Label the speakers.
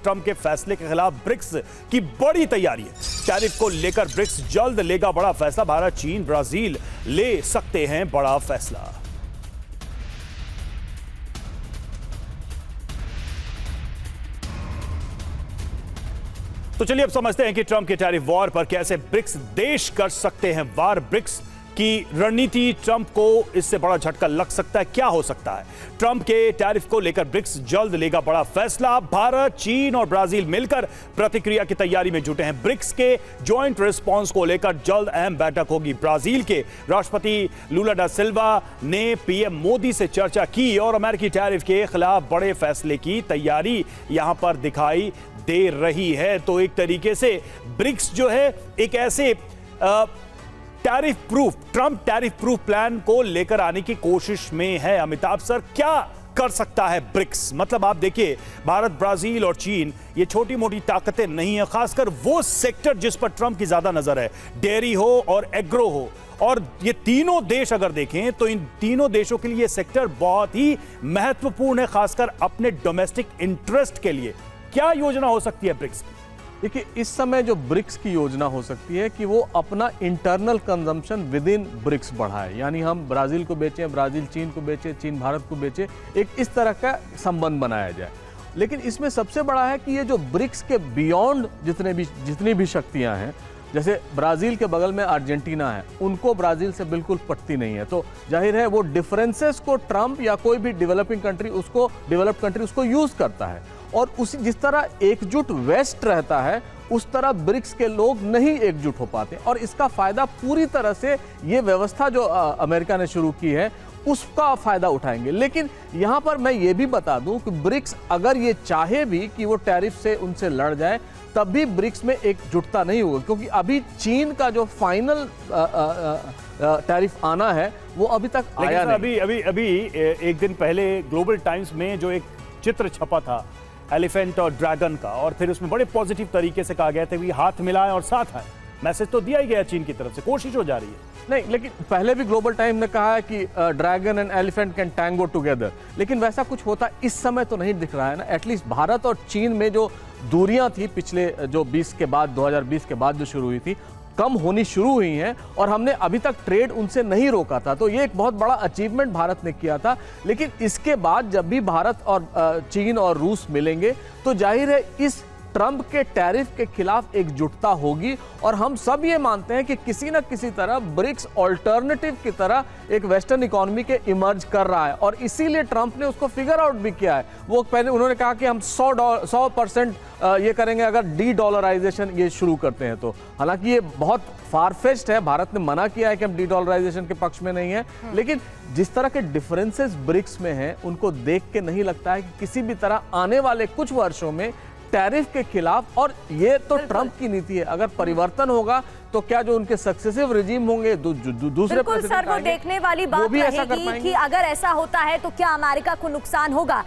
Speaker 1: Trump के फैसले के खिलाफ ब्रिक्स की बड़ी तैयारी है। टैरिफ को लेकर ब्रिक्स जल्द लेगा बड़ा फैसला। भारत, चीन, ब्राजील ले सकते हैं बड़ा फैसला। तो चलिए अब समझते हैं कि ट्रंप के टैरिफ वॉर पर कैसे ब्रिक्स देश कर सकते हैं वार। ब्रिक्स की रणनीति, ट्रंप को इससे बड़ा झटका लग सकता है। क्या हो सकता है? ट्रंप के टैरिफ को लेकर ब्रिक्स जल्द लेगा बड़ा फैसला। भारत, चीन और ब्राजील मिलकर प्रतिक्रिया की तैयारी में जुटे हैं। ब्रिक्स के ज्वाइंट रिस्पांस को लेकर जल्द अहम बैठक होगी। ब्राजील के राष्ट्रपति लुला डा सिल्वा ने पीएम मोदी से चर्चा की और अमेरिकी टैरिफ के खिलाफ बड़े फैसले की तैयारी यहां पर दिखाई दे रही है। तो एक तरीके से ब्रिक्स जो है एक ऐसे ट्रंप टैरिफ प्रूफ प्लान को लेकर आने की कोशिश में है। अमिताभ सर, क्या कर सकता है ब्रिक्स? मतलब आप देखिए, भारत, ब्राजील और चीन ये छोटी मोटी ताकतें नहीं है। खासकर वो सेक्टर जिस पर ट्रंप की ज्यादा नजर है, डेयरी हो और एग्रो हो, और ये तीनों देश अगर देखें तो इन तीनों देशों के लिए ये सेक्टर बहुत ही महत्वपूर्ण है, खासकर अपने डोमेस्टिक इंटरेस्ट के लिए। क्या योजना हो सकती है ब्रिक्स की?
Speaker 2: देखिए, इस समय जो ब्रिक्स की योजना हो सकती है कि वो अपना internal consumption within BRICS बढ़ाए। यानी हम ब्राजील को बेचें, ब्राजील चीन को बेचे, चीन भारत को बेचे, एक इस तरह का संबंध बनाया जाए। लेकिन इसमें सबसे बड़ा है कि ये जो ब्रिक्स के बियॉन्ड जितनी भी शक्तियां हैं, जैसे ब्राजील के बगल में अर्जेंटीना है, उनको ब्राजील से बिल्कुल पटती नहीं है। तो जाहिर है वो डिफरेंसेस को ट्रंप या कोई भी डेवलप्ड कंट्री उसको यूज करता है। और उसी जिस तरह एकजुट वेस्ट रहता है, उस तरह ब्रिक्स के लोग नहीं एकजुट हो पाते। और इसका फायदा पूरी तरह से ये व्यवस्था जो अमेरिका ने शुरू की है उसका फायदा उठाएंगे। लेकिन यहां पर मैं ये भी बता दूं कि ब्रिक्स अगर ये चाहे भी कि वो टैरिफ से उनसे लड़ जाए, तब भी ब्रिक्स में एकजुटता नहीं होगी, क्योंकि अभी चीन का जो फाइनल टैरिफ आना है वो अभी तक आया नहीं।
Speaker 1: अभी एक दिन पहले ग्लोबल टाइम्स में जो एक चित्र छपा था एलिफेंट और ड्रैगन का, और फिर उसमें बड़े पॉजिटिव तरीके से कहा गया था कि हाथ मिलाएं और साथ आए। मैसेज तो दिया ही गया चीन की तरफ से, कोशिश हो जा रही है।
Speaker 2: नहीं, लेकिन पहले भी ग्लोबल टाइम ने कहा है कि dragon and elephant can tango together, लेकिन वैसा कुछ होता इस समय तो नहीं दिख रहा है ना। एटलीस्ट भारत और चीन में जो दूरियां थी पिछले जो 2020 के बाद जो शुरू हुई थी, कम होनी शुरू हुई हैं, और हमने अभी तक ट्रेड उनसे नहीं रोका था। तो ये एक बहुत बड़ा अचीवमेंट भारत ने किया था। लेकिन इसके बाद जब भी भारत और चीन और रूस मिलेंगे, तो जाहिर है इस ट्रंप के टैरिफ के खिलाफ एकजुटता होगी। और हम सब ये मानते हैं कि किसी न किसी तरह ब्रिक्स ऑल्टरनेटिव की तरह एक वेस्टर्न इकोनॉमी के इमर्ज कर रहा है, और इसीलिए ट्रंप ने उसको फिगर आउट भी किया है। वो पहले उन्होंने कहा कि हम 100% ये करेंगे अगर डी डॉलराइजेशन ये शुरू करते हैं तो। हालांकि ये बहुत फारफेच्ड है, भारत ने मना किया है कि हम डी डॉलराइजेशन के पक्ष में नहीं है। लेकिन जिस तरह के डिफरेंसेस ब्रिक्स में हैं, उनको देख के नहीं लगता है कि किसी भी तरह आने वाले कुछ वर्षों में टैरिफ के खिलाफ, और ये तो ट्रंप की नीति है, अगर परिवर्तन होगा तो क्या जो उनके सक्सेसिव रिजीम होंगे दूसरे
Speaker 3: सर, वो देखने वाली बात रहेगी कि अगर ऐसा होता है तो क्या अमेरिका को नुकसान होगा।